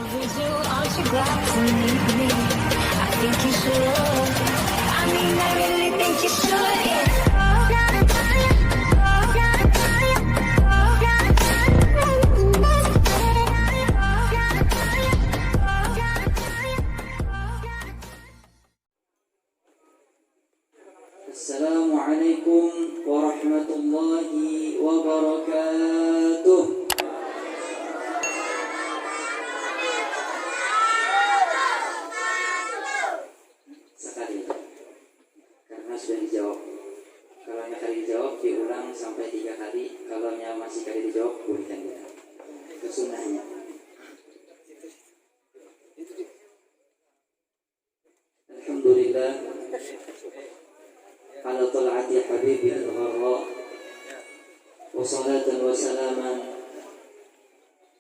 with you, aren't you glad to meet me? I think you should. I mean, I really think you should. Yeah. Assalamualaikum warahmatullahi wabarakatuh. Sekali, karena sudah dijawab. Kalau kali dijawab, diulang sampai 3 kali. Kalau masih kali dijawab, bolehkan kita. Itu sunnahnya. Alhamdulillah. Ala tal'ati habibil gharra wa salatan wa salaman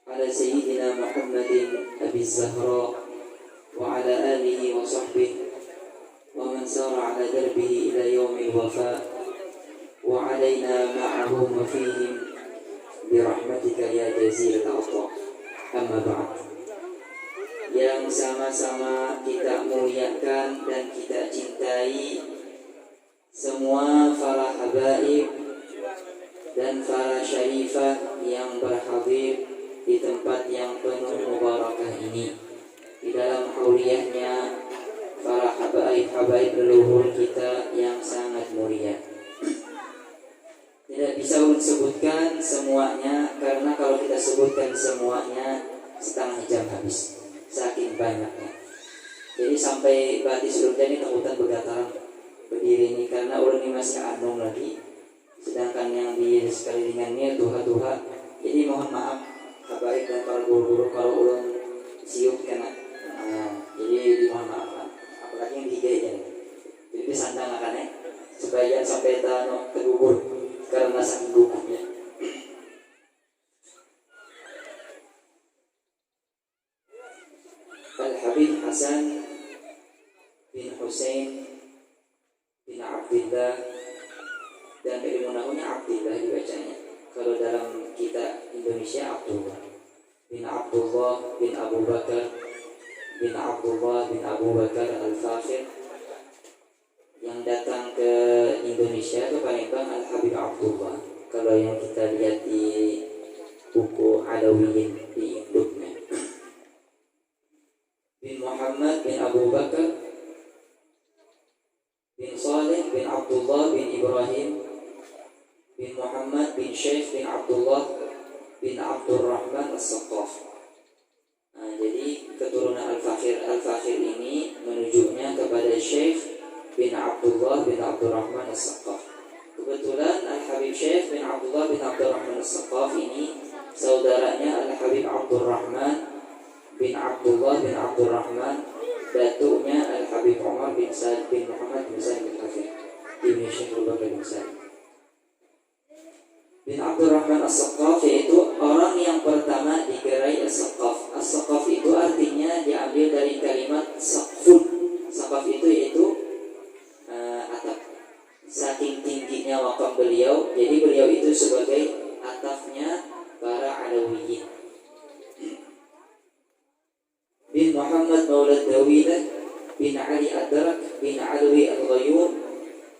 ala sayyidina Muhammadin Abi Zahra wa ala alihi wa sahbihi wa man sara ala darbihi ila yaumil wafa wa alaina ma'ahum wa fihim birahmatika ya jazil al-'ata. Amma ba'd. Yang sama-sama kita muliakan dan kita cintai semua para habaib dan para syarifah yang berhadir di tempat yang penuh mubarakah ini. Di dalam hauliyahnya para habaib leluhur kita yang sangat mulia. Tidak bisa disebutkan semuanya, karena kalau kita sebutkan semuanya setengah jam habis, saking banyaknya. Jadi sampai batis surga ini takutan bergataran berdiri ini, karena orang ini masih anung lagi, sedangkan yang di sekelilingannya tuha-tuha. Jadi mohon maaf habaib dan para guru-guru kalau orang siup kena, jadi mohon maaf. Apalagi yang tiga ya, jadi sandang akan supaya sampai tanah tergugur karena saking gugupnya. Al-Habib Hasan bin Hussein bin Abdillah, dan ilmu nahunya Abdillah dibacanya. Kalau dalam kita Indonesia Abdullah bin Abdullah bin Abu Bakar bin Abdullah bin Abu Bakar Al-Fakhir. Yang datang ke Indonesia ke Palembang Al-Habib Abdullah. Kalau yang kita lihat di buku Alawiyin di induknya, bin Muhammad bin Abu Bakar bin Saleh bin Abdullah bin Ibrahim bin Muhammad bin Syekh bin Abdullah bin Abdurrahman As-Saqqaf. Jadi keturunan Al-Fakhir ini menunjuknya kepada Syekh bin Abdullah bin Abdurrahman As-Saqqaf. Kebetulan Al-Habib Syekh bin Abdullah bin Abdurrahman As-Saqqaf ini saudaranya Al-Habib Abdurrahman bin Abdullah bin Abdurrahman, datuknya Al-Habib Umar bin Sa'id bin Muhammad bin Sa'id bin Hafid ibn Syekh Abu Bakar bin Sa'id bin Abdurrahman As-Saqqaf, yaitu orang yang pertama digerai As-Saqqaf. As-Saqqaf itu artinya diambil dari kalimat saqfun. Saqaf itu yaitu atap. Saking tingginya makam beliau, jadi beliau itu sebagai atapnya para Alawiyin. Bin Muhammad Maulad Dawilah bin Ali Ad-Darak bin Alwi Al-Ghayur.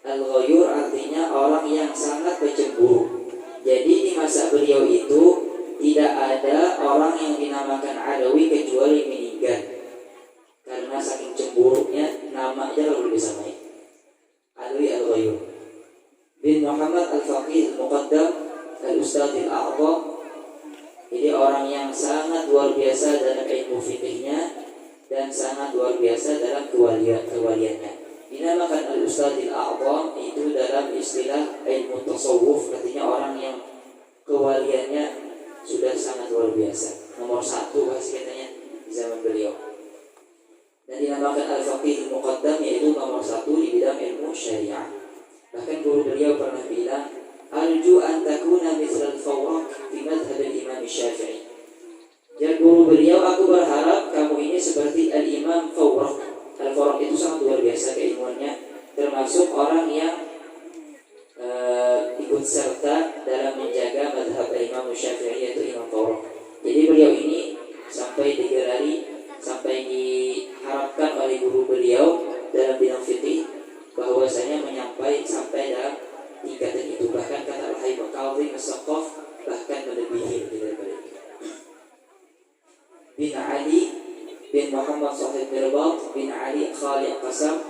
Al-Ghayur artinya orang yang sangat pencemburu. Jadi di masa beliau itu tidak ada orang yang dinamakan Alawi kecuali meninggal, karena saking cemburunya nama aja lalu disamai Alwi Al-Ghayur. Bin Muhammad Al-Faqih Al-Muqaddam Al-Ustadz Al-A'zam. Jadi orang yang sangat luar biasa dalam ilmu fikihnya dan sangat luar biasa dalam kewaliannya. Dinamakan Al-Ustadz Al-A'zam itu dalam istilah ilmu tasawuf, artinya orang yang kewaliannya sudah sangat luar biasa, nomor 1 katanya di zaman beliau. Dan dinamakan Al-Faqih Al-Muqaddam, yaitu nomor 1 di bidang ilmu syariah. Bahkan guru beliau pernah bilang, arju an takuna mithlal fawraq fi madhhab al-Imam Syafi'i. Dan guru beliau, aku berharap kamu ini seperti al-Imam Fawraq. Al-Fawraq itu sangat luar biasa keilmuannya, termasuk orang yang ikut serta dalam menjaga madhab Imam Syafi'i, yaitu Imam Fawraq. Jadi beliau ini sampai digelari Salihin bin Ali bin Muhammad Sahib Mirbat bin Ali Khalid Qasam,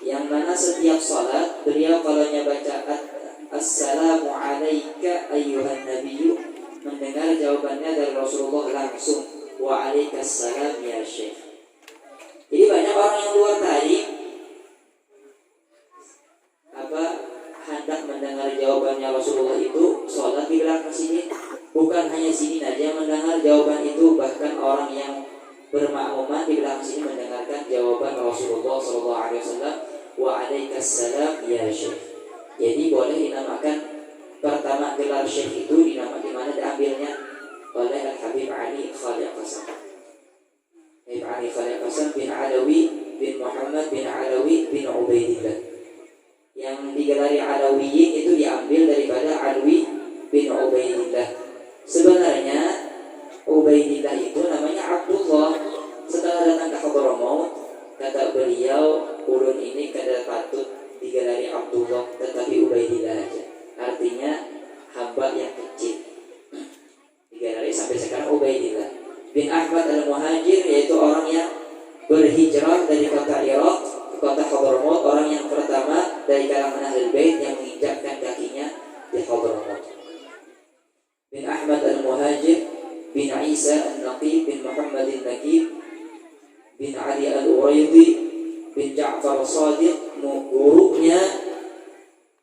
yang mana setiap salat beliau kalau baca Assalamu alayka ayyuhan nabiyyu, mendengar jawabannya dari Rasulullah langsung wa alaikassalam ya syekh. Jadi banyak orang yang luar tadi hendak mendengar jawabannya Rasulullah itu sholat di belakang sini. Bukan hanya sini saja mendengar jawaban itu, bahkan orang yang bermakmuman di belakang sini mendengarkan jawaban Rasulullah SAW wa alaikassalam ya syekh. Jadi boleh dinamakan pertama gelar syekh itu di mana diambilnya oleh Al-Habib Ali Khalid Qasam. Habib Ali Khalid Qasam bin Alawi bin Muhammad bin Alawi bin Ubaidillah. Yang digelari Alawiyin itu diambil daripada Alwi bin Ubaidillah. Sebenarnya Ubaidillah itu namanya Abdullah. Setelah datang ke Hadramaut, kata beliau, ulun ini kada patut digelari Abdullah, tetapi Ubaidillah aja. Artinya hamba yang kecil. Digelari sampai sekarang Ubaidillah bin Ahmad al-Muhajir, yaitu orang yang berhijrah dari kota Irak ke kota Hadramaut, orang yang pertama dari kalangan Ahlul Bait yang menginjakkan kakinya di Hadramaut. Bin Ahmad al-Muhajir bin Isa al-Naqib bin Muhammad al-Naqib bin Ali al-Uraidi bin Ja'far al-Sadiq, gurunya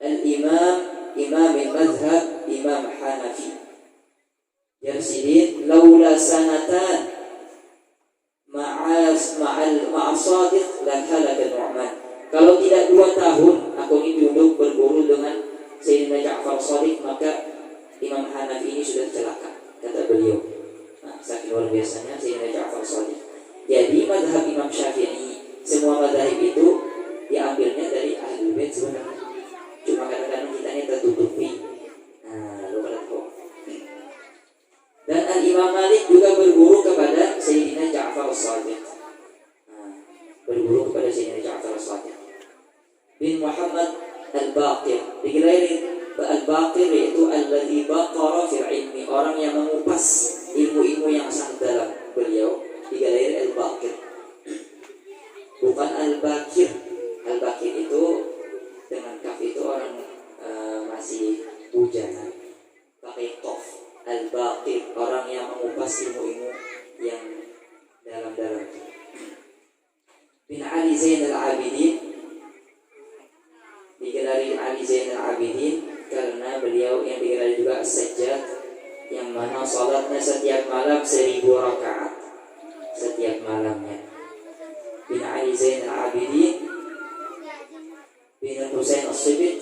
Imam al-Madhhab Imam Hanafi. Yarsidin laula sanatan ma'al Sadiq la halaka Nu'man. Kalau tidak 2 tahun aku ini duduk berguru dengan Sayyidina Ja'far Sadiq, maka Imam Hanafi ini sudah celaka, kata beliau. Nah, saking luar biasanya Sayyidina Ja'far Sadiq. Jadi madhab Imam Syafi'i, semua madhab itu diambilnya dari Ahlul Bait sebenarnya. Cuma kadang-kadang kita ini tertutupi. Nah, lu pada tahu. Dan Al-Imam Malik juga berguru kepada Sayyidina Ja'far Sadiq. Berguru kepada Sayyidina Ja'far Sadiq bin Muhammad Al-Baqir. Digelari Al-Baqir yaitu alladzi baqara fil ilmi, orang yang mengupas ilmu-ilmu yang sangat dalam. Beliau digelari Al-Baqir, bukan Al-Baqir. Al-Baqir itu dengan kaf itu orang masih bujana, pakai qaf. Al-Baqir orang yang mengupas ilmu-ilmu yang dalam-dalam. Bin Ali Zain al-Abidin, digelari Ali Zain al-Abidin karena beliau yang digelari juga As-Sajjad, yang mana salatnya setiap malam 1000 rakaat setiap malamnya. Bin Ali Zain al-Abidin bin Husain as-Siddiq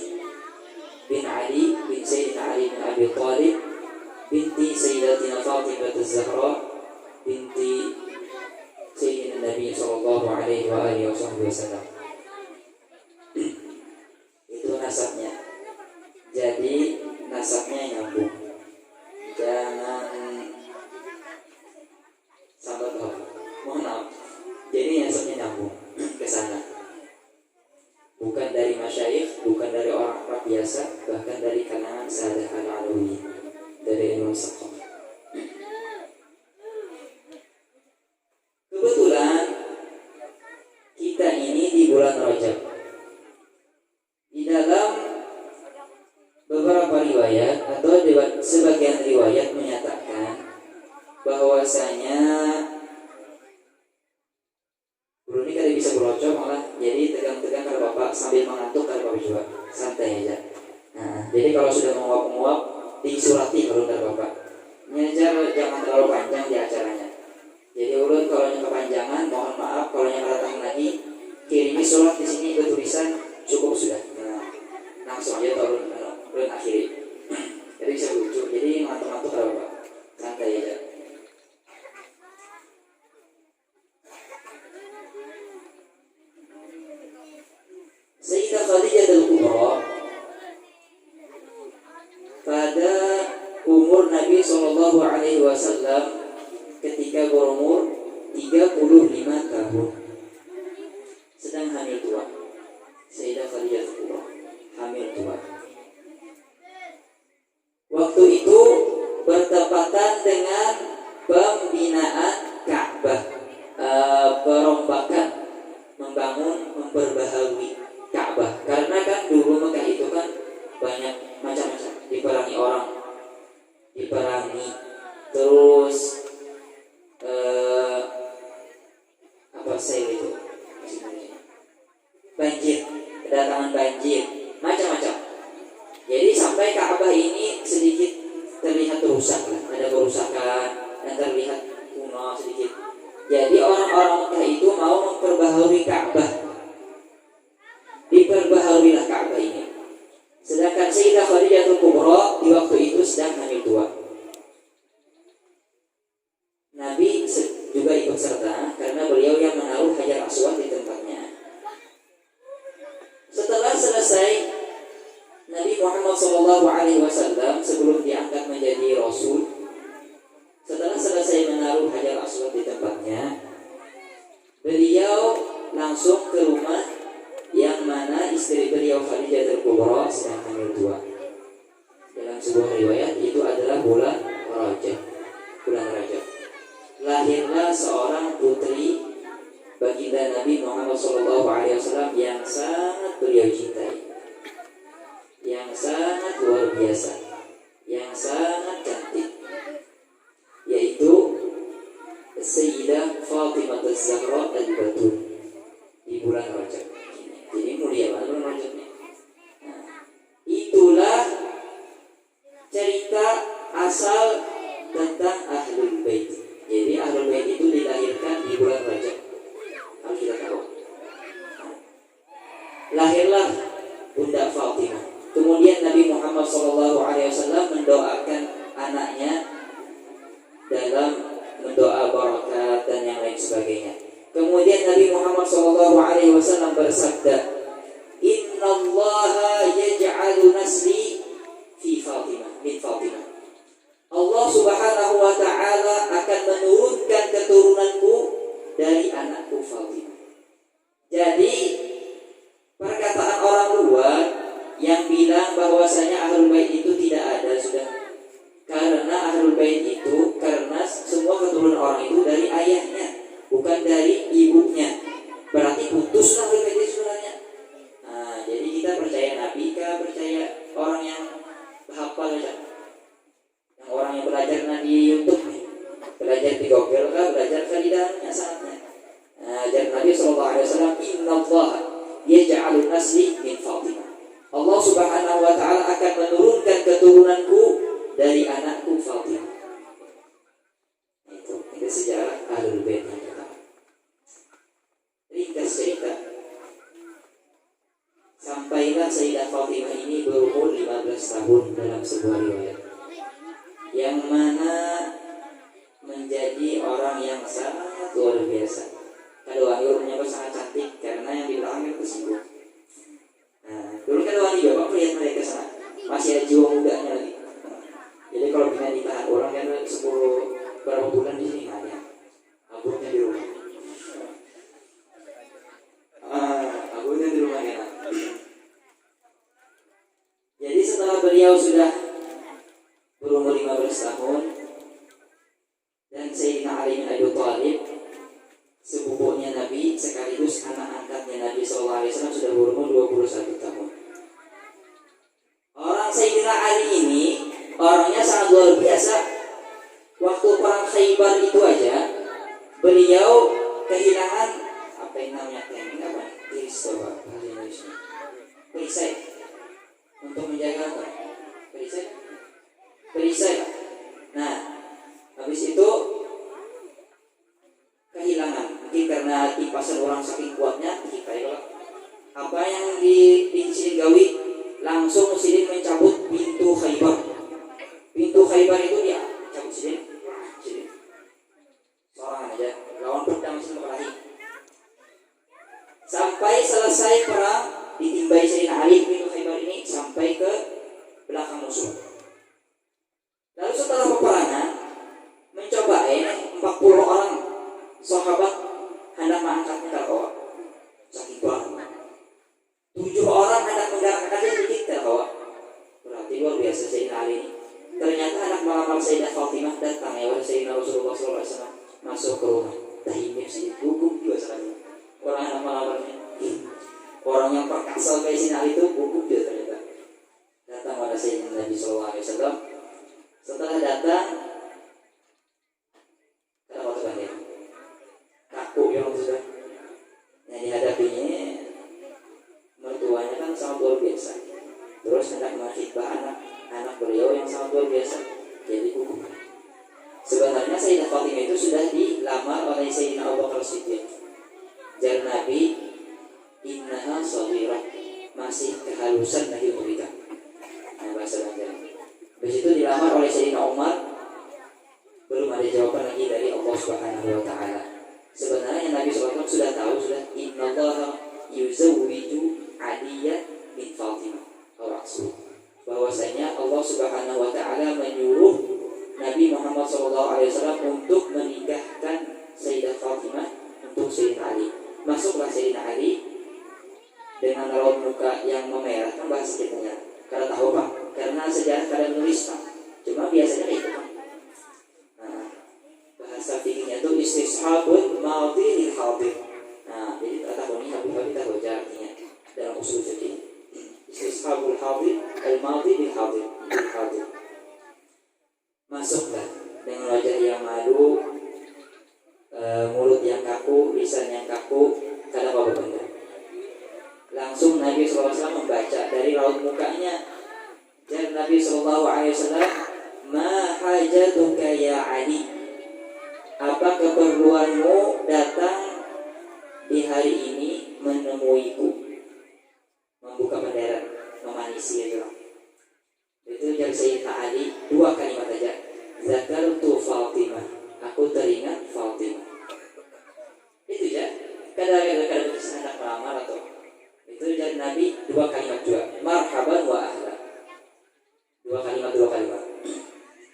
bin Ali bin Sayyidina Ali bin Abi Thalib binti Sayyidatina Fatimah az-Zahra binti Sayyidina Nabi sallallahu alaihi wa alihi wasallam. Itu nasabnya. Jadi nasabnya nyambung. Jangan sabar kau. Mohon maaf. Jadi nasabnya nyambung ke sana. Bukan dari masyayikh, bukan dari orang Arab biasa, bahkan dari kalangan Sadah al-Alawi, dari Imam Saqaf. Kebetulan kita ini di bulan Rajab. Di dalam beberapa riwayat atau sebagian riwayat menyatakan bahwasanya guru ini kada bisa berocok, malah jadi tegang-tegang kalau bapak sambil mengantuk kalau bapak juga santai aja. Nah, jadi kalau sudah menguap-nguap disurati kalau dari bapak. Nyajar jangan terlalu panjang di acaranya. Jadi ulun kalau yang kepanjangan mohon maaf, kalau yang datang lagi kirimi surat di sini bertulisan cukup sudah. Nah, langsung aja turun akhiri. Jadi bisa lucu. Jadi ngantuk-ngantuk kalau bapak santai aja. Sayyidah Khadijah al-Kubra pada umur Nabi SAW ketika berumur 35 tahun sedang hamil tua. Sayyidah Khadijah al-Kubra hamil tua. Waktu itu bertepatan dengan pembinaan Ka'bah, perombakan, memperbaharui Ka'bah. Karena kan dulu Mekah itu kan banyak macam-macam, diperangi orang, terus apa saya itu banjir, kedatangan banjir, macam-macam. Jadi sampai Ka'bah ini sedikit terlihat rusak, ada kerusakan dan terlihat kuno sedikit. Jadi orang-orang Mekah itu mau memperbaharui Ka'bah, diperbaharuilah Ka'bah ini. Sedangkan Sayyidah Khadijatul Kubra di waktu itu sedang hamil tua. Nabi juga ikut serta karena beliau yang menaruh Hajar Aswad di tempatnya. Setelah selesai, Nabi Muhammad SAW sebelum diangkat menjadi Rasul, setelah selesai menaruh Hajar Aswad di tempatnya, beliau langsung ke rumah yang mana istri beliau Khadijatul Kubra sedang hamil tua. Dalam sebuah riwayat itu adalah bulan Rajab. Lahirlah seorang putri baginda Nabi Muhammad SAW yang sangat beliau cintai, yang sangat luar biasa, yang sangat cantik, yaitu Sayyidah Fatimah Az-Zahra Al-Batul di bulan Rajab. Jadi mulia banget bulan Rajabnya. Nah, itulah cerita asal tentang Ahlul Bait. Jadi Ahlul Bait itu dilahirkan di bulan Rajab. Harus kita tahu. Lahirlah Bunda Fatimah. Kemudian Nabi Muhammad SAW mendoakan anaknya dalam mendoa barakat dan yang lain sebagainya. Kemudian Nabi Muhammad SAW bersabda, Innallaha yaj'alu nasli fi Fatimah, min Fatimah. Allah Subhanahu wa ta'ala akan menurunkan keturunanku dari anakku Fatimah. Jadi perkataan orang luar yang bilang bahwasanya Ahlul Bait itu tidak ada sudah. Karena Ahlul Bait itu karena semua keturunan orang itu dari ayahnya, bukan dari ibunya. Berarti putuslah Ahlul Bait sebenarnya. Nah, jadi kita percaya Nabi kah, percaya orang yang hafal aja. Yang orang yang belajar di YouTube nih, belajar di Google kah, belajar di dalamnya sanatnya. Ajar Nabi SAW, Innallaha yaj'alun nasli min Fatimah. Allah Subhanahu wa ta'ala akan menurunkan keturunanku dari anakku Fatimah. Itu sejarah Ahlul Bait yang pertama. Ringkas cerita, sampailah Sayyidah Fatimah ini berumur 15 tahun dalam sebuah riwayat, yang mana menjadi orang yang sangat luar biasa. Kalau wangi sangat cantik karena yang di belakang itu tersinggung. Nah, dulu kan wangi bapak lihat mereka sana masih ada jiwa mudanya lagi. Jadi kalau bisa ditahan orang kan 10 berapa bulan di sini hanya aburnya di rumah. Aburnya di rumah enak. Jadi setelah beliau sudah berumur 15 tahun dan Sayyidina Ali bin Abi Thalib, sepupunya Nabi sekaligus anak angkatnya Nabi SAW sudah berumur 21 tahun. Orang Sayyidina Ali ini orangnya sangat luar biasa. Waktu perang Khaybar itu aja beliau kehilangan apa yang namanya perisai untuk menjaga apa? Perisai. Nah, habis itu kehilangan, mungkin karena kipasan orang saking kuatnya apa yang di sini gawi, langsung Muslim mencabut pintu Khaybar. Pintu Khaybar itu dia cabut Muslim seorang aja, lawan pedang Muslim berkelahi sampai selesai perang. Ditimbai Sayyidina Ali pintu Khaybar ini sampai ke belakang musuh. Lalu setelah peperangan mencoba 40 orang sahabat hendak mengangkatnya ke bawah, sakit banget. 7 orang hendak mengangkatnya sedikit ke bawah. Berarti luar biasa Sayyidina Ali ini. Ternyata anak melamar Sayyidah Fatimah datang Rasulullah SAW masuk ke rumah. Tahimnya sih gugup juga sekali. Orang yang nama-namanya, orang yang perkasa kayak Sayyidina Ali itu gugup juga ternyata. Datang pada Sayyidina Nabi SAW. Setelah datang, kenapa tuh kan ya? Kaku yang sudah. Yang dihadapinya mertuanya kan sangat luar biasa. Terus hendak menghibah anak beliau yang sangat luar biasa. Jadi gugup. Sebenarnya Sayyidah Fatimah itu sudah dilamar oleh Sayyidina Abu Bakar Siddiq. Jar Nabi, innaha shaghirah, masih kehalusan lagi memberikan. Nah, bahasa Banjar. Habis itu dilamar oleh Sayyidina Umar, belum ada jawaban lagi dari Allah Subhanahu wa taala. Sebenarnya Nabi SAW sudah tahu, sudah innallaha yuzawwiju Aliyah bin Fatimah Rasul. Bahwasanya Allah Subhanahu wa taala menyuruh Nabi Muhammad SAW untuk menikahkan Sayyidah Fatimah untuk Sayyidina Ali. Masuklah Sayyidina Ali dengan raut muka yang memerah, kan bahasa kitanya. Karena tahu Pak, karena sejarah kadang menulis Pak. Cuma biasanya itu Pak. Nah, bahasa fikihnya itu istishabul madhi lil hadir. Nah, jadi kata ini Habib tahu artinya dalam usul fikih. Istishabul hadir al madhi lil hadir. Masuklah dengan wajah yang malu, mulut yang kaku, lisan yang kaku, kadang bawa benda. Langsung Nabi SAW membaca dari raut mukanya. Dan Nabi SAW, ma hajatuka ya Ali, apa keperluanmu datang di hari ini menemuiku? Membuka bendera, memanisi itu. Itu dari Sayyidina Ali, 2 kalimat aja. Zakartu Fatimah, aku teringat Fatimah. Itu ya. Kadang-kadang anak melamar atau itu dari Nabi 2 kalimat juga. Marhaban wa ahlan. 2 kalimat.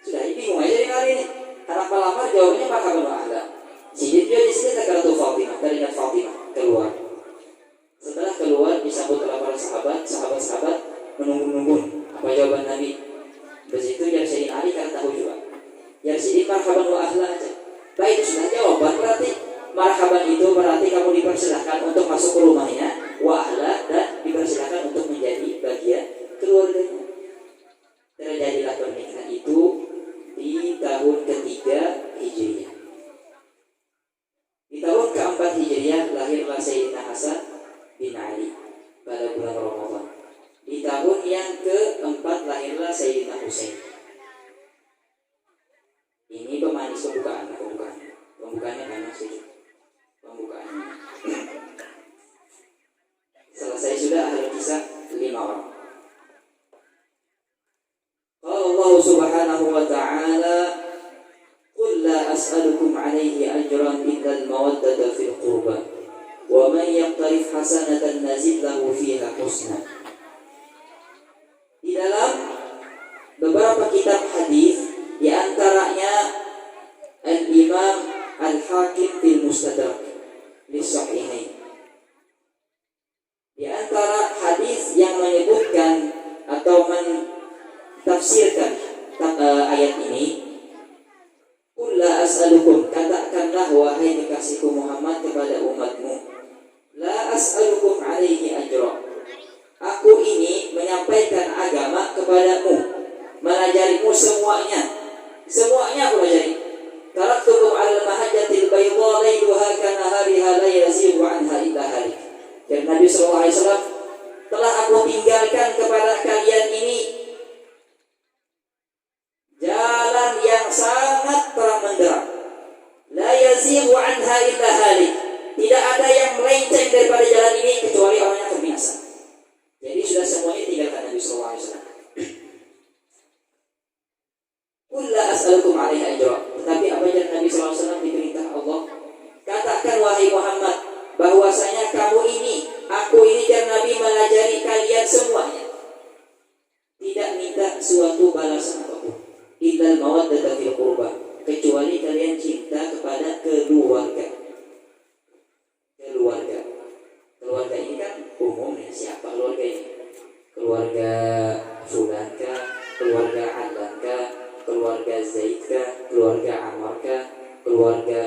Sudah bingung aja nih kali ini. Anak melamar jawabnya marhaban wa ahlan. Jadi dia di sini zakartu Fatimah, teringat Fatimah, keluar. Setelah keluar disambut oleh para sahabat menunggu apa jawaban Nabi. Begitu ya Sayyidina Ali kan tahu juga. Ya sini marhaban wa ahlan aja. Baik, sudah jawaban berarti marhaban itu berarti kamu dipersilahkan untuk masuk ke rumahnya, wa ahlan, dan dipersilahkan untuk menjadi bagian keluarganya. Terjadilah pernikahan itu di tahun ketiga Hijriah. Di tahun keempat Hijriah lahirlah Sayyidina Hasan bin Ali pada bulan Ramadan. Di tahun yang keempat lahirlah Sayyidina Husain. Ini pemanis pembukaannya panas sih. Pembukaannya. Selesai sudah ahli kisah 5 orang. Allah Subhanahu wa ta'ala, qul la as'alukum 'alaihi ajran illa al-mawaddata fil qurba wa man yaqtarif hasanatan nazid lahu fiha husna. Di dalam beberapa kitab hadis, di antaranya Al-Imam Al-Hakim fil Mustadrak li Sahihain. Di antara hadis yang menyebutkan atau mentafsirkan ayat ini, qul la as'alukum, katakanlah wahai kekasihku Muhammad kepada umatmu, la as'alukum alaihi ajra, aku ini menyampaikan agama kepadamu, mengajarimu semuanya aku ajari. Taraktukum 'alal mahajjatil bayda lailuha kanahariha la yazighu 'anha illa halik. Dan Nabi sallallahu alaihi wasallam, telah aku tinggalkan kepada kalian ini jalan yang sangat terang benderang. La yazighu 'anha illa halik. Tidak ada yang melenceng daripada jalan ini kecuali orang yang binasa. Jadi sudah semuanya tinggalkan Nabi sallallahu alaihi wasallam. Qul la as'alukum 'alaihi ajra. Tetapi apa yang Nabi sallallahu alaihi wasallam diperintah Allah? Katakan wahai Muhammad, bahwasanya kamu ini, aku ini dan Nabi mengajari kalian semuanya. Tidak minta suatu balasan apapun. Illal mawaddata fil qurba, kecuali kalian cinta kepada keluarga. Keluarga ini kan umum ya, siapa keluarga ini? Keluarga Fulanka, keluarga Alanka, keluarga Zaidka, keluarga Amarka, keluarga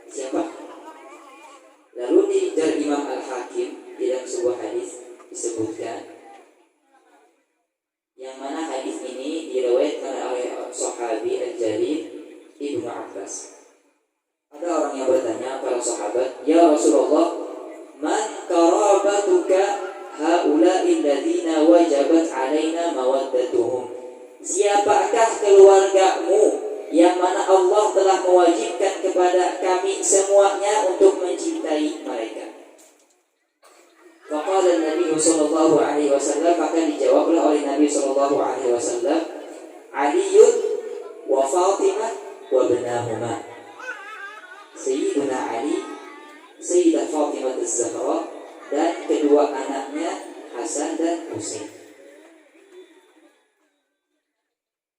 siapa? Lalu di dari Imam Al-Hakim di dalam sebuah hadis disebutkan, yang mana hadis ini diriwayatkan oleh sahabi Al-Jalil Ibnu Abbas. Ada orang yang bertanya para sahabat, "Ya Rasulullah, man qarabatuka haula'i alladziina wajabat 'alaina mawaddatuhum?" Siapakah keluargamu yang mana Allah telah mewajibkan kepada kami semuanya untuk mencintai mereka? Faqala Nabi sallallahu alaihi wasallam, maka dijawablah oleh Nabi sallallahu alaihi wasallam, Aliun wa Fatimah wa benahuma. Sayyidina Ali, Sayyidah Fatimah Az-Zahra, dan kedua anaknya Hasan dan Husain.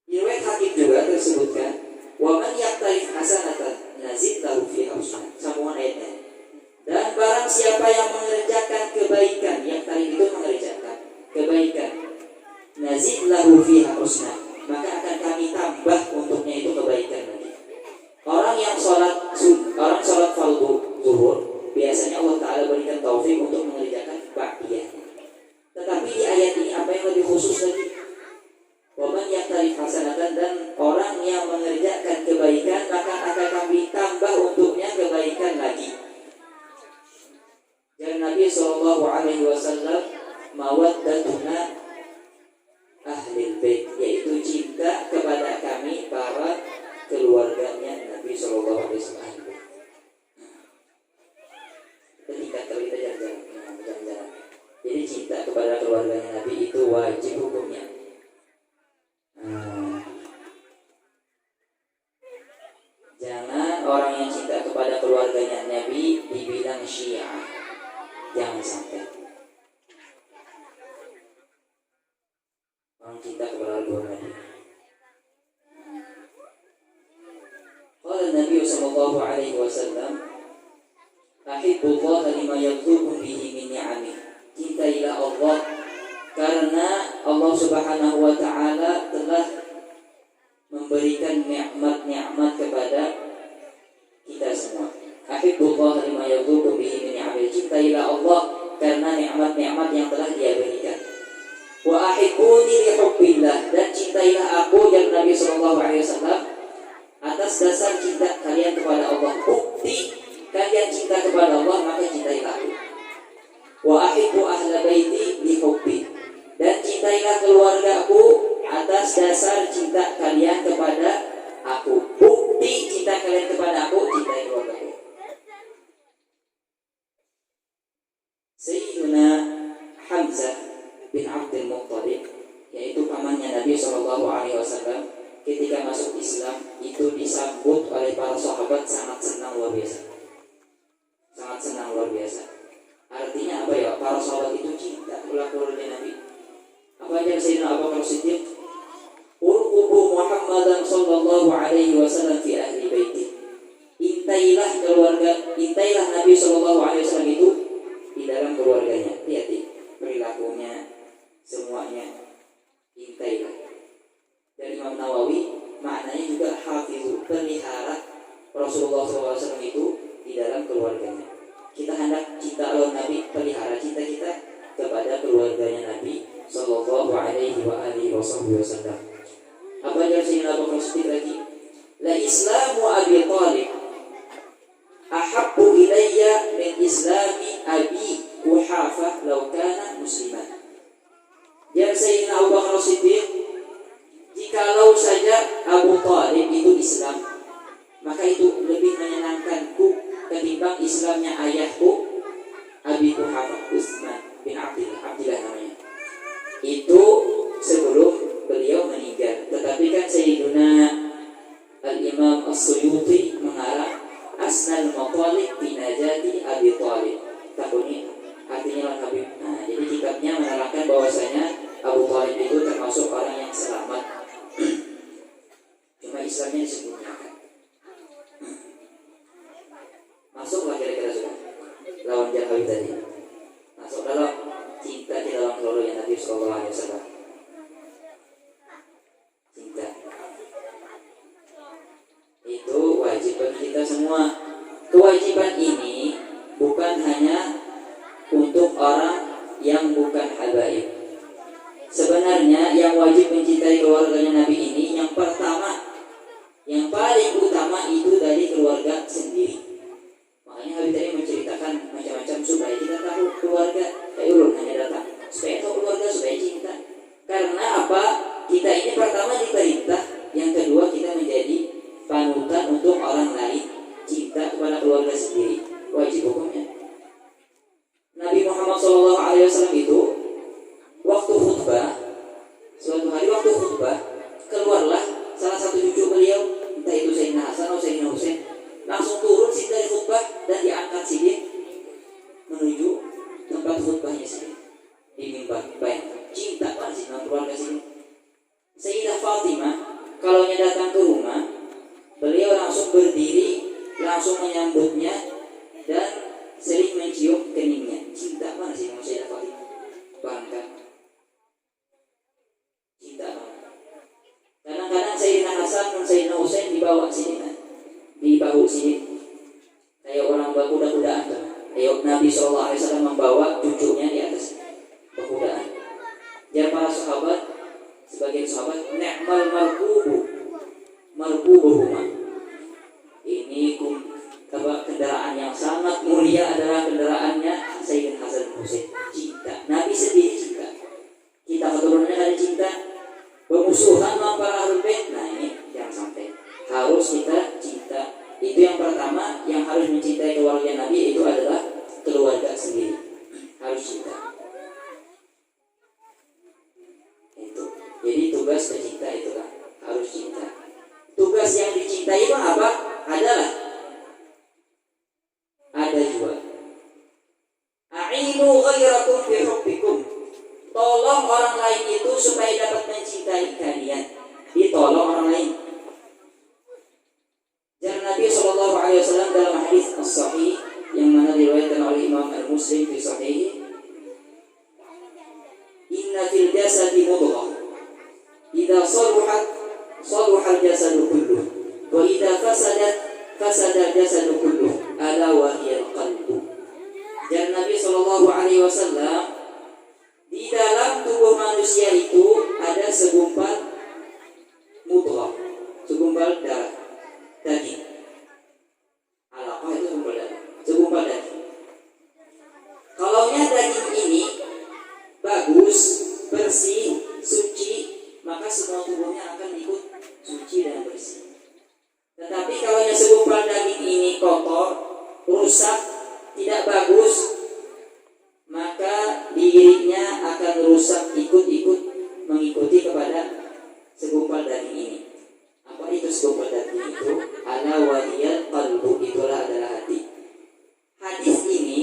Di riwayat Hakim juga tersebutkan, wa man yaqtarif hasanatan nazid lahu fi husna. Sambungan ayatnya. Dan barang siapa yang mengerjakan kebaikan, yang tadi itu mengerjakan kebaikan, nazid lahu fi husna, maka akan kami tambah untuknya itu kebaikan lagi. Orang sholat fardu zuhur, biasanya Allah Ta'ala berikan taufik untuk mengerjakan ba'diyah. Tetapi di ayat ini apa yang lebih khusus lagi? Waman yaqtarif hasanatan, dan orang yang mengerjakan kebaikan maka akan kami tambah untuknya kebaikan lagi. Dan Nabi sallallahu alaihi wasallam mawaddatuna ahlil bait, yaitu cinta kepada kami para keluarganya Nabi sallallahu alaihi wasallam. Ketika kita jalan-jalan, jadi cinta kepada keluarganya Nabi itu wajib hukumnya. Jangan orang yang cinta kepada keluarganya Nabi dibilang Syiah. Jangan sampai. Orang cinta kepada keluarga Nabi. Qala Nabi sallallahu alaihi wasallam, "Ahibbullah lima yatlubu bihi min ni'amih." Cintailah Allah karena Allah Subhanahu wa taala telah memberikan nikmat-nikmat kepada kita semua. Ahibbullah lima yatlubu bihi min ni'amih. Cintailah Allah karena nikmat-nikmat yang telah Dia berikan. Wa ahibbuni li hubbillah, dan cintailah aku dan Nabi sallallahu alaihi wasallam atas dasar cinta kalian kepada Allah. Bukti kalian cinta kepada Allah, maka cintailah aku. Wa ahibbu ahla baiti li hubbi, dan cintailah keluargaku atas dasar cinta kalian kepada aku. Bukti cinta kalian kepada aku, cintai keluargaku. Sayyiduna Hamzah bin Abdul Muttalib, yaitu pamannya Nabi sallallahu alaihi wasallam, ketika masuk Islam itu disambut oleh para sahabat sangat senang luar biasa. Sangat senang luar biasa. Artinya apa ya? Para sahabat itu cinta kepada keluarga Nabi. Apa yang Sayyidina Abu Bakar Siddiq? Urqubu Muhammadan sallallahu alaihi wasallam fi ahli baiti. Intailah Nabi sallallahu alaihi wasallam itu di dalam keluarganya. Lihat perilakunya, semuanya. Intailah. Dari Imam Nawawi, maknanya juga hafizu, pelihara Rasulullah SAW itu di dalam keluarganya. Kita hendak cinta Allah Nabi, pelihara cinta kita kepada keluarganya Nabi sallallahu alaihi wa alihi wasallam. Apa yang Sayyidina Abu Bakar Siddiq lagi? La Islamu Abi Thalib ahabbu ilayya min islami Abi Quhafah law kana musliman. Dan Sayyidina Abu Bakar Siddiq, jikalau saja Abu Thalib itu Islam, maka itu lebih menyenangkanku ketimbang Islamnya ayahku Abi Quhafah, Utsman bin Abdillah namanya. Itu sebelum beliau meninggal. Tetapi kan Sayyiduna Al-Imam As-Suyuti mengarang Asnal Matalib fi Najati Abi Thalib. Takuni artinya lengkap. Nah, jadi kitabnya menerangkan bahwasanya Abu Thalib itu termasuk orang yang selamat. Cuma Islamnya disembunyikan. Masuklah kira-kira sudah lawan Jahawi tadi. Masuk dalam cinta di dalam keluarga Nabi sallallahu alaihi wasallam. Cinta itu wajib wajib bagi kita semua. Kewajiban ini bukan hanya untuk orang yang bukan habaib. Sebenarnya yang wajib mencintai keluarganya Nabi ini yang pertama, yang paling utama itu dari keluarga sendiri. Makanya Habib tadi menceritakan macam-macam supaya kita tahu keluarga. Kayak ulun hanya datang supaya tahu keluarga, supaya cinta. Karena apa? Kita ini pertama diperintah, yang kedua kita menjadi panutan untuk orang lain, cinta kepada keluarga sendiri. Wajib hukumnya. Nabi Muhammad SAW itu waktu khutbah, suatu hari waktu khutbah, keluarlah salah satu cucu beliau, entah itu Sayyidina Hasan atau Sayyidina Husain, langsung turun sini dari khutbah dan diangkat sini menuju tempat khutbahnya sini di mimbar. Bayangkan, cinta banget sih dengan keluarga sini. Sayyidah Fatimah kalau datang ke rumah, beliau langsung berdiri, langsung menyambutnya dan sering mencium keningnya. Cinta banget sih dengan Sayyidah Fatimah. Bangga, cinta banget. Kadang-kadang Sayyidina Hasan dan Sayyidina Husain dibawa sini, di bahu sini, kayak orang berkuda-kudaan. Ayo Nabi SAW membawa cucunya di atas berkudaan. Jadi para sahabat, sebagian sahabat, ni'mal markubuhuma. Ini kendaraan yang sangat mulia adalah kendaraannya Sayyidina Hasan Husain. Cinta. Nabi sendiri cinta. Kita keturunannya ada cinta. Pemusuhan sama para ahlul bait. Nah ini jangan sampai. Harus kita cinta. Itu yang pertama, yang harus mencintai keluarga Nabi itu adalah keluarga sendiri. Harus cinta. Itu. Jadi tugas pecinta itu kan harus cinta. Tugas yang dicintai itu apa? Adalah ada juga. A'inu ghairakum fi hubbikum. Tolong orang lain itu supaya dapat mencintai kalian. Ditolong orang lain. Dan Nabi SAW dalam hadis as-sahih yang mana diriwayatkan oleh Imam Al-Muslim fi sahih, inna fil jasadi mudghah idza saluhat saluha al-jasadu kulluh wa idza fasadat fasada al-jasadu kulluh ala wa hiya al-qalbu. Dan Nabi SAW di dalam tubuh manusia itu ada segumpal mudghah, segumpal darah, daging. Alaqah itu segumpal darah, segumpal daging. Kalaunya daging ini bagus, bersih, suci, maka semua tubuhnya akan ikut suci dan bersih. Tetapi kalaunya segumpal daging ini kotor, rusak, tidak bagus, maka dirinya akan rusak ikut-ikut mengikuti kepada segumpal daging ini. Apa itu segumpal daging itu? Ala wahiyal qalbu, itulah adalah hati. Hadis ini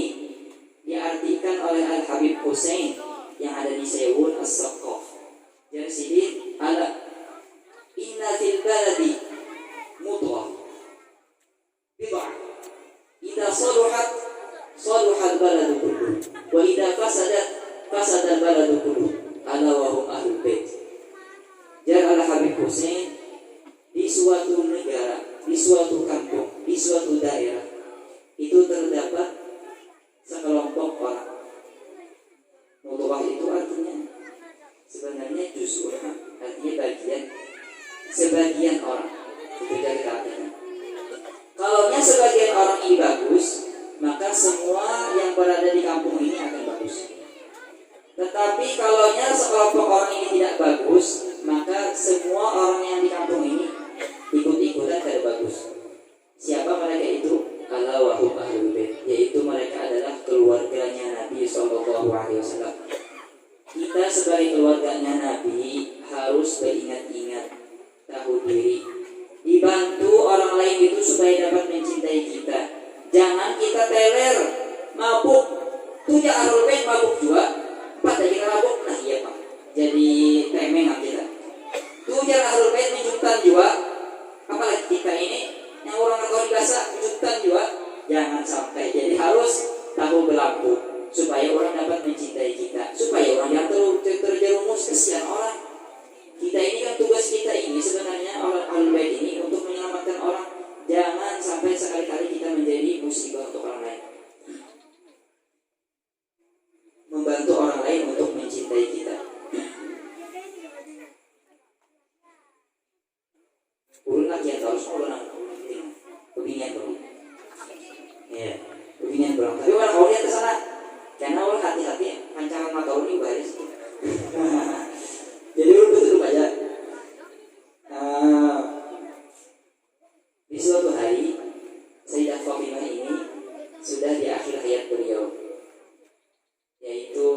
diartikan oleh Al-Habib Husain yang ada di Seul As-Saqqaf. Jadi sini ala inna fil baladi mudghah bid'ah idza saluhat saluhal baladu kulluh wa idza fasadat fasadal baladu kulluh ala wa hum ahlul bait. Jadi Al-Habib Husain di suatu negara, di suatu kampung, di suatu daerah itu terdapat sekelompok orang. Mudghah itu artinya sebenarnya juz'un, artinya bagian, sebagian orang. Itu dari artinya. Kalaunya sebagian orang ini bagus, maka semua yang berada di kampung ini akan bagus. Tetapi kalaunya sekelompok orang ini tidak bagus, maka semua orang yang di kampung ini ikut-ikutan tidak bagus. Siapa mereka itu? Ala wa hum ahlul bait, yaitu mereka adalah keluarganya Nabi SAW. Kita sebagai keluarganya Nabi harus beringat-ingat, tahu diri, dibantu orang lain itu supaya dapat mencintai kita. Jangan kita teler, mabuk. Tuh ya ahlul bait mabuk juga. Pas kita mabuk, nah iya Pak. Jadi temeng kita. Tuh ya ahlul bait menjuntan juga. Apalagi kita ini yang orang kau biasa menjuntan juga. Jangan sampai. Jadi harus tahu berlaku supaya orang dapat mencintai kita, supaya orang yang terjerumus kesian orang. Kita ini kan tugas kita ini sebenarnya orang ahlul bait ini untuk menyelamatkan orang. Jangan pulang. Tapi orang kau lihat ke sana, karena orang hati-hati pancangan mata orang ini baris. Jadi orang betul aja. Di suatu hari Sayyidah Fatimah ini sudah di akhir hayat beliau, yaitu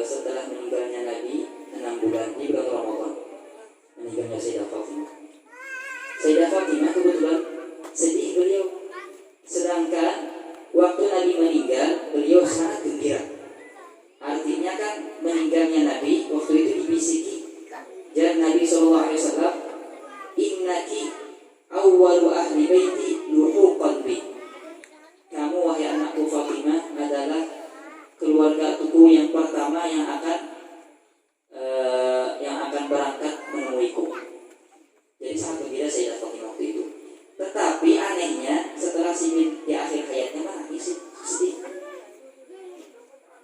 setelah meninggalnya Nabi 6 bulan di bulan Ramadan meninggalnya Sayyidah Fatimah. Sayyidah Fatimah kebetulan sedih beliau, sedangkan waktu Nabi meninggal beliau sangat gembira. Artinya kan meninggalnya Nabi waktu itu dibisiki dan Nabi SAW, innaki awwalu ahli baiti luhuqan bi. Kamu wahai anakku Fatimah adalah keluarga tuku yang pertama yang akan berangkat menemuiku. Jadi sangat gembira Sayyidah Fatimah waktu itu. Tetapi anehnya setelah Sidin di akhir hayatnya menangis sedih.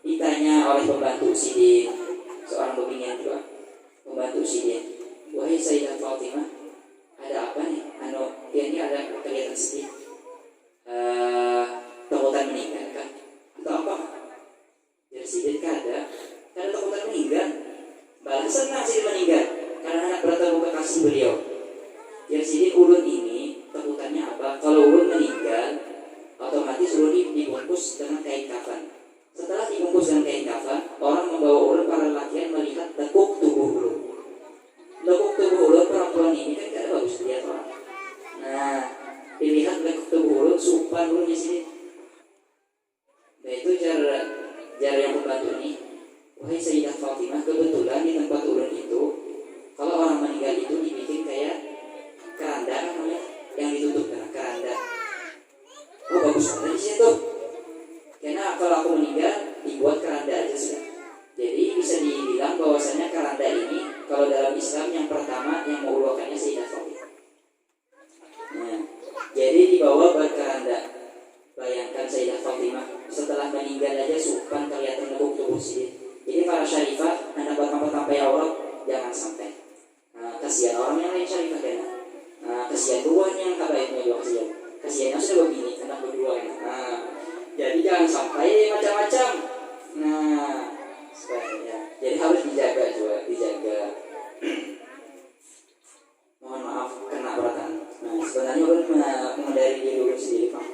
Ditanya oleh pembantu Sidin, seorang pembinaan juga, pembantu Sidin, wahai Sayyidah Fatimah, ada apa nih? Ini ada kelihatan sedih. Takutan meninggal kan? Atau apa? Jadi Sidin kada takutan meninggal. Balas senang Sidin meninggal karena anak bertemu kekasih beliau. Jadi Sidin ulun ini takutannya apa? Kalau ulun meninggal, otomatis ulun dibungkus dengan kain kafan. Setelah dibungkus dengan kain kafan, orang membawa ulun, para laki melihat lekuk tubuh ulun. Lekuk tubuh ulun perempuan ini kan kada bagus dilihat orang. Nah, dilihat lekuk tubuh ulun, supan ulun di sini. Nah itu cara yang membantu ini. Wahai Sayyidah Fatimah, kebetulan di tempat ulun itu, kalau orang meninggal itu dibikin kayak keranda namanya, yang ditutup dengan keranda. Oh bagus banget di situ. Karena kalau aku meninggal dibuat keranda aja sudah. Jadi bisa dibilang bahwasanya keranda ini kalau dalam Islam yang pertama yang mengeluarkannya Sayyidah Fatimah. Nah, jadi dibawa berkeranda. Bayangkan Sayyidah Fatimah setelah meninggal aja supan kelihatan lekuk tubuh Sidin. Jadi para syarifah anak tempat ya Allah jangan sampai. Kasihan orang yang lain syarifah kan. Kasihan ruang yang habaibnya juga kasihan. Kasihannya sudah begini anak berdua kan. Jadi jangan sampai macam-macam. Sebenarnya. Jadi harus dijaga juga, dijaga. Mohon maaf kena beratan. Sebenarnya ulun mengendari diri ulun sendiri Pak.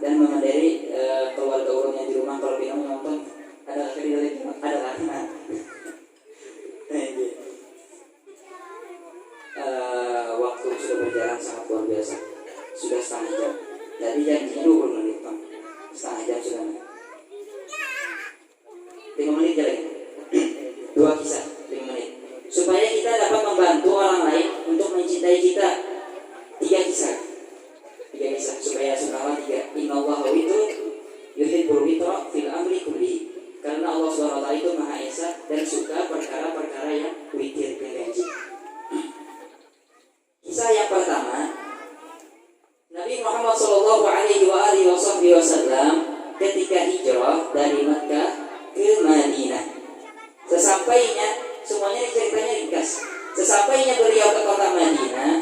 Dan mengendari keluarga ulun yang di rumah kalau kita menonton ada lagi. Waktu sudah berjalan sangat luar biasa. Sudah setengah jam. Jadi janjinya 20 menit Pak. Setengah jam sudah. 5 menit jalan. 2 kisah 5 menit. Supaya kita dapat membantu orang lain untuk mencintai kita. 3 kisah supaya subhanallah 3. Innallaha itu yuhibbul witra fil amri kulli. Karena Allah SWT itu Maha Esa dan suka perkara-perkara yang witir berjanji. Kisah yang pertama, Nabi Muhammad SAW ketika hijrah dari Makkah ke Madinah. Sesampainya, semuanya ceritanya ringkas. Sesampainya beliau ke kota Madinah,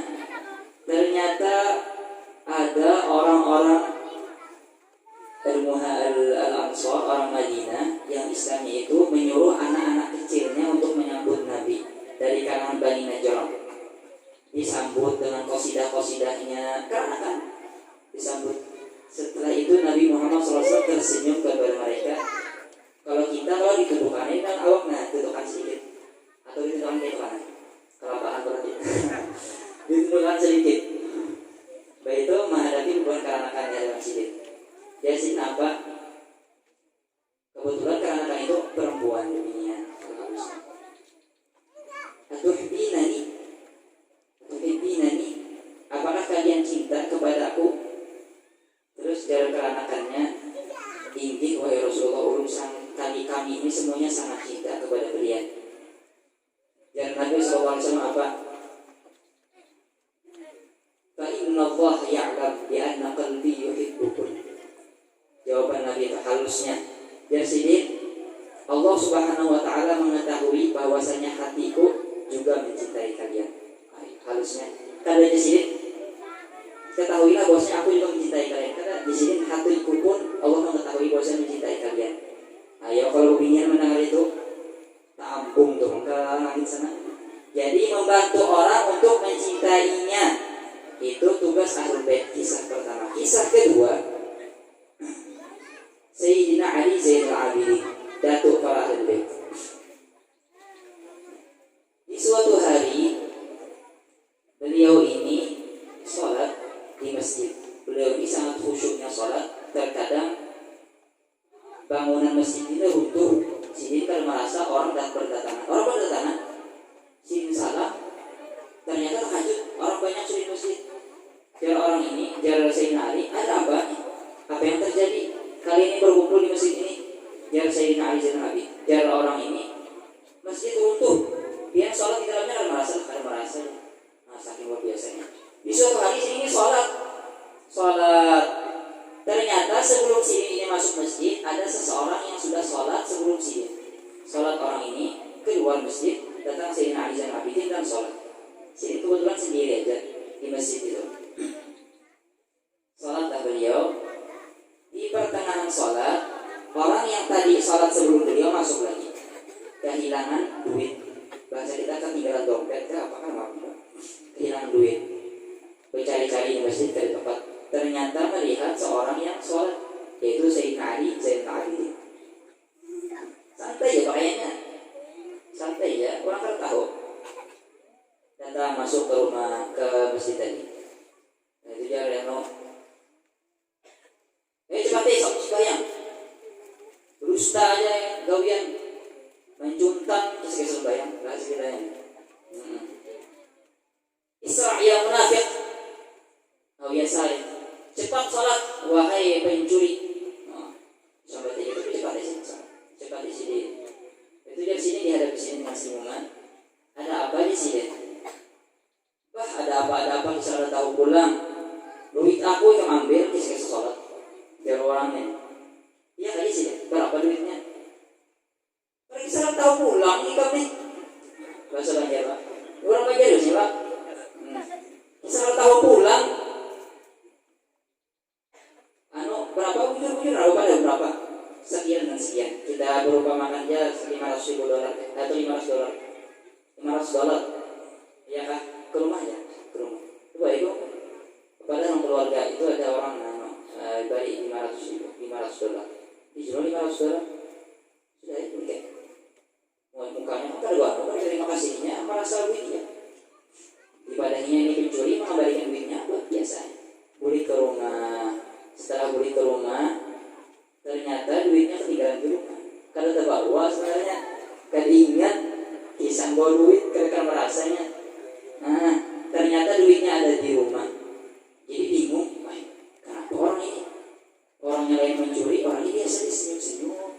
ternyata ada orang-orang Al-Ansar, orang Madinah yang Islamnya itu menyuruh anak-anak kecilnya untuk menyambut Nabi dari kalangan Bani Najjar. Disambut dengan qasidah-qasidahnya, karena kan disambut. Setelah itu Nabi Muhammad SAW tersenyum kepada mereka. Kalau dituduhkan ini kan awaknya dituduhkan sedikit atau dituduhkan kayak mana? Kelapaan berarti. Dituduhkan sedikit. Baik itu menghadapi bukan keranakannya dalam sedikit. Dia sih apa? Kebetulan keranakan itu perempuan demikian. Atuhibbinani, apakah kalian cinta kepadaku? Terus dari keranakannya, inti wahai Rasulullah, urusan kami ini semuanya sangat cinta kepada kalian. Dan Nabi SAW apa? Fa inna Allah ya'lam bi anna qalbi yuhibbukum. Jawaban Nabi itu halusnya. Jadi Allah Subhanahu wa taala mengetahui bahwasanya hatiku juga mencintai kalian. Halusnya. Tanda jadi ketahuilah bahwasanya aku juga mencintai kalian. Karena di sini hatiku pun Allah mengetahui bahwasanya mencintai kalian. Ayo kalau ingin mendengar itu, tampung tuh ke langit sana. Jadi membantu orang untuk mencintainya itu tugas Ahlul Bait. Kisah pertama. Kisah kedua, Sayyidina Ali Zainal Abidin, datuk para Ahlul Bait. Di suatu hari beliau ini sholat di masjid. Beliau ini sangat khusyuknya sholat. Terkadang bangunan masjid itu runtuh. Sidin kan merasa orang berdatangan. Orang berdatangan. Sidin salah. Ternyata tahajud. Orang banyak di masjid. Jar orang ini, jar Sayyidina Ali, ada apa? Apa yang terjadi? Kali ini berkumpul di masjid ini. Jar Sayyidina Ali Zainal Abidin. Jar orang ini, masjid runtuh. Dia sholat di dalamnya kan merasa. Nah, saking luar biasanya. Di suatu hari ini sholat. Ternyata sebelum sini ini masuk masjid, ada seseorang yang sudah sholat sebelum sini. Sholat orang ini keluar masjid, datang Sayyidina Ali Zainal Abidin dan sholat. Sini kebetulan sendiri aja di masjid itu. Sholat beliau. Di pertengahan sholat, orang yang tadi sholat sebelum beliau masuk lagi. Kehilangan duit. Bahasa kita ketinggalan dompet, apakah apa? Kehilangan duit. Bercari-cari di masjid dari tempat. Ternyata melihat seorang yang sholat, yaitu Sayyidina Ali Zainal Abidin. Santai ya pakaiannya, santai ya, orang kan tahu. Datang masuk ke rumah, ke masjid tadi. Nah itu dia Reno. Cepat deh, sok sembahyang. Dusta aja gawian, mencuntang terus ke sembahyang, nggak ceritanya. Isra ya munafik, gawian saleh. Cepat sholat, wahai pencuri. Sampai tiga itu cepat di sini, cepat di sini. Itu dari sini dihadap sini masih momen. Ada apa di sini? Bah, ada apa bisa tahu pulang. Duit aku yang ambil, kisah sholat. Biar orangnya. Iya kan di sini. Berapa duitnya? Kalau bisa tahu pulang, ikut nih. Bahasa Banjar Pak. Orang Banjar sih Pak. Bisa tahu pulang. Berapa bujur pada berapa sekian dan sekian kita berumpamakan aja $500,000 atau $500 ya kah ke rumah coba itu kepada orang keluarga itu ada orang balik $500 dijual $500 sudah itu kayak mukanya kan ada terima kasihnya merasa duitnya ibadahnya ini pencuri mengembalikan duitnya buat biasa beli ke rumah. Setelah beli ke rumah, ternyata duitnya ketinggalan di rumah. Kalau terbawa sebenarnya, kan ingat kisah bawa duit, kan merasanya. Nah, ternyata duitnya ada di rumah. Jadi bingung, kenapa orang ini? Orangnya lain mencuri, orang ini biasa disenyum-senyum.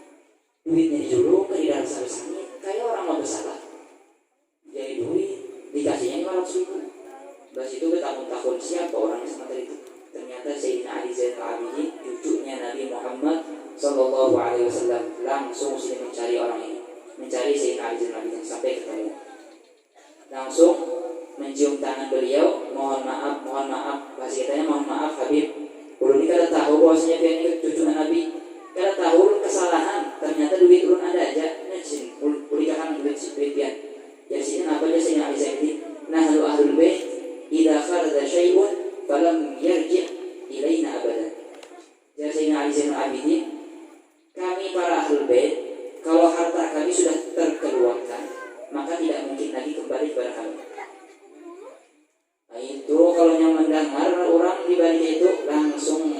Duitnya dijuluk, ke di dalam sangit, kayak orang mau bersalah. Jadi duit, dikasihnya $500,000. Bahas itu bertahun-tahun siapa orangnya sementara itu. Ternyata Sayyidina Ali Zainal Abidin, cucunya Nabi Muhammad Sallallahu Alaihi Wasallam, langsung sini mencari orang ini, mencari Sayyidina Ali Zainal Abidin sampai ketemu. Langsung mencium tangan beliau, mohon maaf, bahasa kitanya mohon maaf Habib. Belum ini kada tahu bahwasanya dia ini cucunya Nabi, kada tahu kesalahan. Ternyata duit urun ada aja, nacin, pulihkan duit dia. Jadi sini apa aja Sayyidina Ali Zainal Abidin? Nahlu ahlul bait, idza kharaja syai'un falam yarji' ilaina abadan. Jadi Sayyidina Ali Zainal Abidin, kami para Ahlul Bait, kalau harta kami sudah terkeluarkan, maka tidak mungkin lagi kembali kepada kami. Nah itu kalau yang mendengar orang di balik itu langsung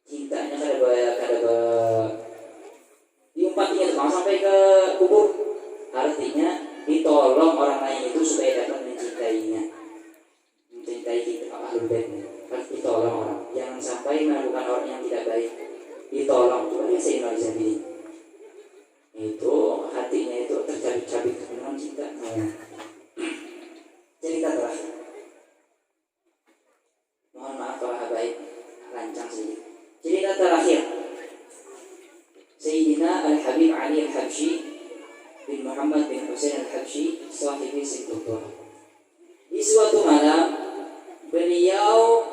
cintanya kada diumpatinya sampai ke kubur. Artinya ditolong orang lain itu supaya dapat mencintainya. Mencintai kita Ahlul Bait harus ditolong orang, jangan sampai melakukan orang yang tidak baik. Ditolong itu ya Sayyidina Ali Zainal Abidin. Itu hatinya itu tercabik-cabik dengan cinta. Cerita terakhir. Mohon maaf kalau habaib lancang sedikit. Cerita terakhir. Sayyidina Al-Habib Ali Al-Habsyi bin Muhammad bin Husain Al-Habsyi, sahibi Siddiqah. Di suatu malam beliau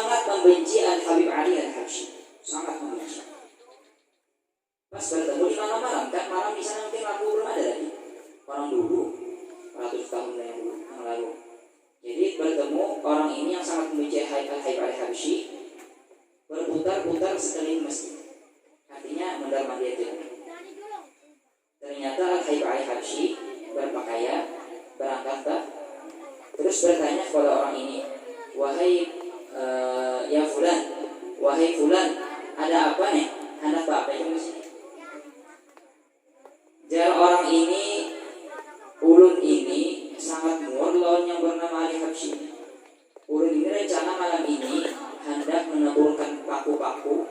sangat membenci Al-Habib Ali Al-Habsyi, sangat membenci. Pas bertemu di malam-malam, kan malam di sana mungkin lampu belum ada lagi. Orang dulu, ratus tahun yang lalu. Jadi bertemu orang ini yang sangat membenci Al-Habib Al-Habsyi, berputar-putar sekeliling masjid. Artinya mondar-mandir itu. Ternyata Al-Habib Al-Habsyi berpakaian, berangkat terus bertanya kepada orang ini, wahai ya fulan, wahai fulan, ada apa nih? Hendak apa yang sini? Jar orang ini, ulun ini sangat muar lawan yang bernama Ali Habsyi. Ulun ini rencana malam ini hendak meneburkan paku-paku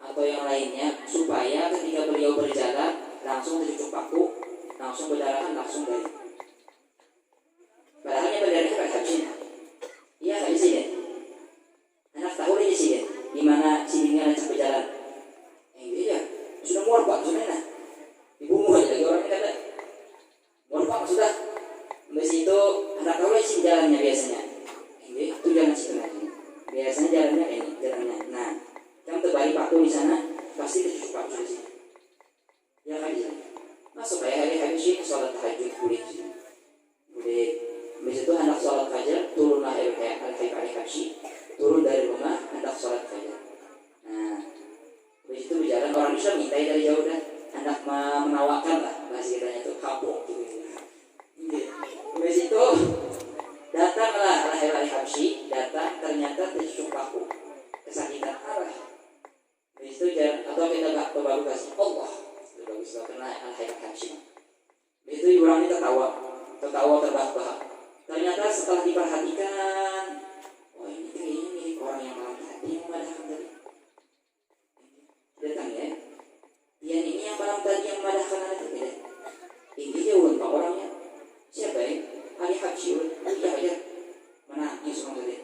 atau yang lainnya supaya ketika beliau berjalan langsung tercucuk paku, langsung berdarahan langsung dari. Padahal yang berdarahnya Pak Habsyi. Iya Pak Presiden. Anak tahu aja sih di mana sidingnya lancang berjalan. Iya, sudah muar Pak, sudah enak. Dibunuh aja lagi orang ini kata. Muar Pak sudah. Habis itu anak tahu aja sih jalannya biasanya. Itu jalan situ lagi. Biasanya jalannya ini, jalannya. Nah, yang terbalik paku di sana pasti tercucuk paku di sini. Ya kan di sana. Masuk kayak hari Habsyi sholat tahajud boleh. Boleh. Habis itu hendak sholat fajar, turunlah Al-Habib Al-Habsyi, turun dari rumah hendak sholat fajar. Nah, habis itu berjalan orang Islam mintai dari jauh dah, hendak menawarkan lah bahasa kitanya itu kapok gitu. Habis itu datanglah Al-Habib Al-Habsyi, datang ternyata tercucuk paku, kesakitan arah. Habis itu atau kita baru kasih Allah, itu bagus kena Al-Habib Al-Habsyi. Habis itu orang ini tertawa terbahak-bahak. Ternyata setelah diperhatikan, oh ini kayaknya milik orang yang malam tadi yang memadahkan tadi. Datang ya, dia ini yang malam tadi yang memadahkan anak itu tidak. Ini dia ulun pak orangnya. Siapa ya? Ali Habsyi ulun. Iya aja. Menangis orang tadi.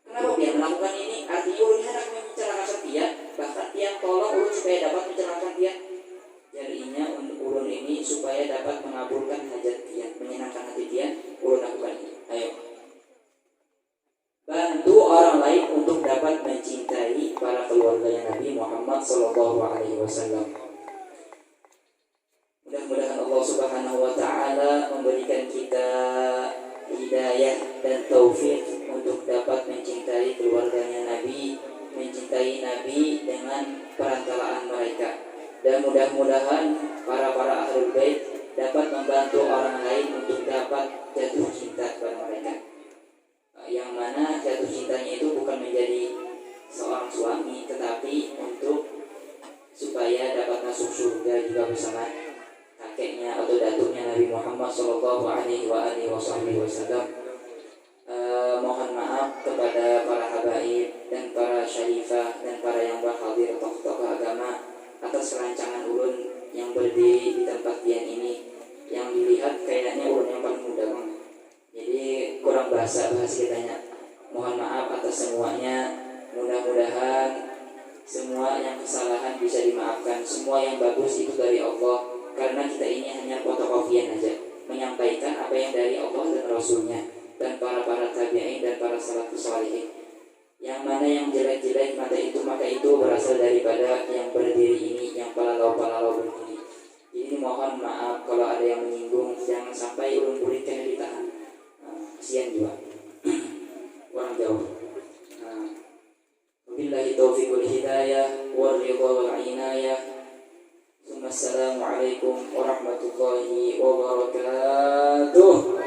Kenapa dia melakukan ini? Artinya ulun hendak mencelakakan dia, bahkan dia tolong ulun supaya dapat mencelakakan dia. Jadinya untuk ulun ini supaya dapat mengabulkan hajat dia, menyenangkan hati dia, ulun lakukan ini. Ayo, bantu orang lain untuk dapat mencintai para keluarganya Nabi Muhammad SAW. Mudah-mudahan Allah Subhanahu Wa Taala memberikan kita hidayah dan taufik untuk dapat mencintai keluarganya Nabi, mencintai Nabi dengan perantaraan mereka. Dan mudah-mudahan para ahlul bait dapat membantu orang lain untuk dapat jatuh cinta kepada mereka. Yang mana jatuh cintanya itu bukan menjadi seorang suami, tetapi untuk supaya dapat masuk surga juga bersama kakeknya atau datuknya Nabi Muhammad SAW. Mohon maaf kepada para habaib dan para syarifah dan para yang berhadir tokoh-tokoh agama atas kerancangan ulun yang berdiri di tempat pian ini, yang dilihat kayaknya ulun yang paling muda banget. Jadi kurang bahasa kitanya. Mohon maaf atas semuanya. Mudah-mudahan semua yang kesalahan bisa dimaafkan. Semua yang bagus itu dari Allah, karena kita ini hanya fotokopian aja, menyampaikan apa yang dari Allah dan Rasulnya dan para tabi'in dan para salafus shalihin. Yang mana yang jelek-jelek maka itu berasal daripada yang berdiri ini, yang palalau berdiri. Jadi mohon maaf kalau ada yang menyinggung, jangan sampai ulun muridnya ditahan. Kasihan juga orang jauh. Wabillahi taufiq wal hidayah wal ridha wal inayah. Assalamualaikum warahmatullahi wabarakatuh.